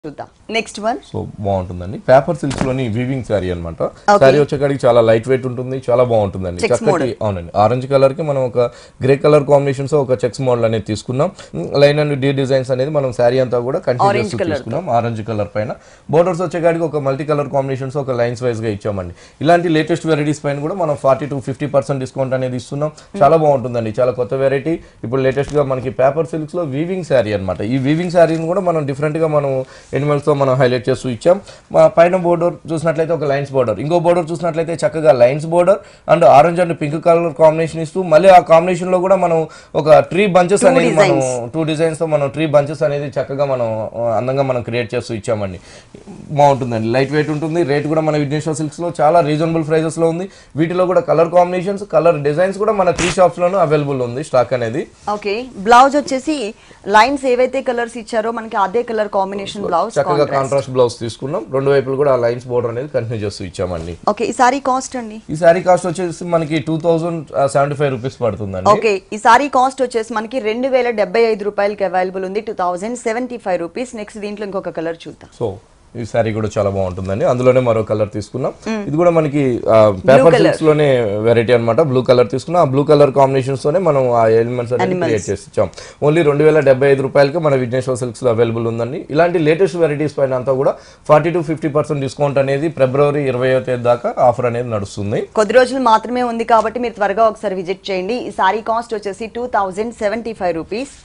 చూద్దాం next one. So బాగుంటుందండి. Paper silks లోని వీవింగ్ శారీ అన్నమాట. శారీ వచ్చేకాడికి చాలా లైట్ వెయిట్ ఉంటుంది, చాలా బాగుంటుందండి. చక్కటి అవునండి. ఆరెంజ్ కలర్ కి మనం ఒక గ్రే కలర్ కాంబినేషన్స్ ఒక చెక్స్ మోడల్ అనేది తీసుకున్నాం. లైన్ అండ్ డి డిజైన్స్ అనేది మనం శారీ అంతా కూడా కంటిన్యూ తీసుకున్నాం. ఆరెంజ్ కలర్ పైన బోర్డర్స్ వచ్చేకాడికి ఒక మల్టీ కలర్ కాంబినేషన్స్ ఒక లైన్స్ వైజ్ గా ఇచ్చామండి. ఇలాంటి లేటెస్ట్ వెరైటీస్ పైన కూడా మనం 40 to 50% డిస్కౌంట్ అనేది ఇస్తున్నాం. చాలా బాగుంటుందండి. చాలా కొత్త వెరైటీ. ఇప్పుడు లేటెస్ట్ గా మనకి పేపర్ సిల్క్స్ లో వీవింగ్ శారీ అన్నమాట. ఈ వీవింగ్ శారీని కూడా మనం డిఫరెంట్ గా మనం ఎనిమల్స్ తో మనం హైలైట్ చేస్తూ ఇచ్చాం. పైన బోర్డర్ చూసినట్లయితే ఒక లైన్స్ బోర్డర్, ఇంకో బోర్డర్ చూసినట్లయితే చక్కగా lines border and orange and pink colour combination ఇస్తూ మళ్ళీ ఆ కాంబినేషన్ లో కూడా మనం ఒక ట్రీ బంచెస్ అనేది మనం 2 డిజైన్స్ తో మనం ట్రీ బంచెస్ అనేది చక్కగా మనం అందంగా మనం క్రియేట్ చేస్తూ ఇచ్చామండి. బాగుంటుందండి. లైట్ వెయిట్ ఉంటుంది. రేట్ కూడా మన విఘ్నేశ్వర సిల్క్స్ లో చాలా రీజనబుల్ ప్రైజెస్ లో ఉంది. వీటిలో కూడా కలర్ కాంబినేషన్స్ కలర్ డిజైన్స్ కూడా మన 3 షాప్స్ లోనూ అవైలబుల్ ఉంది స్టాక్ అనేది. ఓకే, బ్లౌజ్ వచ్చేసి లైన్స్ ఏవైతే కలర్స్ ఇచ్చారో మనకి అదే కలర్ కాంబినేషన్ బ్లౌజ్, చక్కగా కాంట్రాస్ట్ బ్లౌజ్ తీసుకున్నాం. రెండు వైపులు కూడా ఆ లైన్స్ బోర్డర్ అనేది కంటిన్యూ చేస్తూ ఇచ్చామండి. ఓకే, ఈ సారీ కాస్ట్ అండి? ఈ సారీ కాస్ట్ వచ్చేసి మనకి 2075 రూపీస్ పడుతుందండి. ఓకే, ఈ సారీ కాస్ట్ వచ్చేసి మనకి 2075 రూపాయలకి అవైలబుల్ ఉంది. 2075 రూపీస్. నెక్స్ట్ దీంట్లో ఇంకొక కలర్ చూద్దాం. సో ఈ సారీ కూడా చాలా బాగుంటుందండి. అందులోనే మరో కలర్ తీసుకున్నాం. ఇది కూడా మనకి పేపర్ సిల్క్స్ లోనే వెరైటీ అన్నమాట. బ్లూ కలర్ తీసుకున్నాం. ఆ బ్లూ కలర్ కాంబినేషన్స్ తోనే మనం ఆ ఎలిమెంట్స్ అనేది క్రియేట్ చేసి ఇచ్చాం. ఓన్లీ 2075 రూపాయలకి మన విఘ్నేశ్వర సిల్క్స్ లో అవైలబుల్ ఉందండి. ఇలాంటి లేటెస్ట్ వెరైటీస్ పైన అంతా కూడా 40 to 50% డిస్కౌంట్ అనేది ఫిబ్రవరి 20వ తేదీ దాకా ఆఫర్ అనేది నడుస్తుంది. కొద్ది రోజులు మాత్రమే ఉంది కాబట్టి మీరు త్వరగా ఒకసారి విజిట్ చేయండి. ఈ సారీ కాస్ట్ వచ్చేసి 2075 రూపీస్.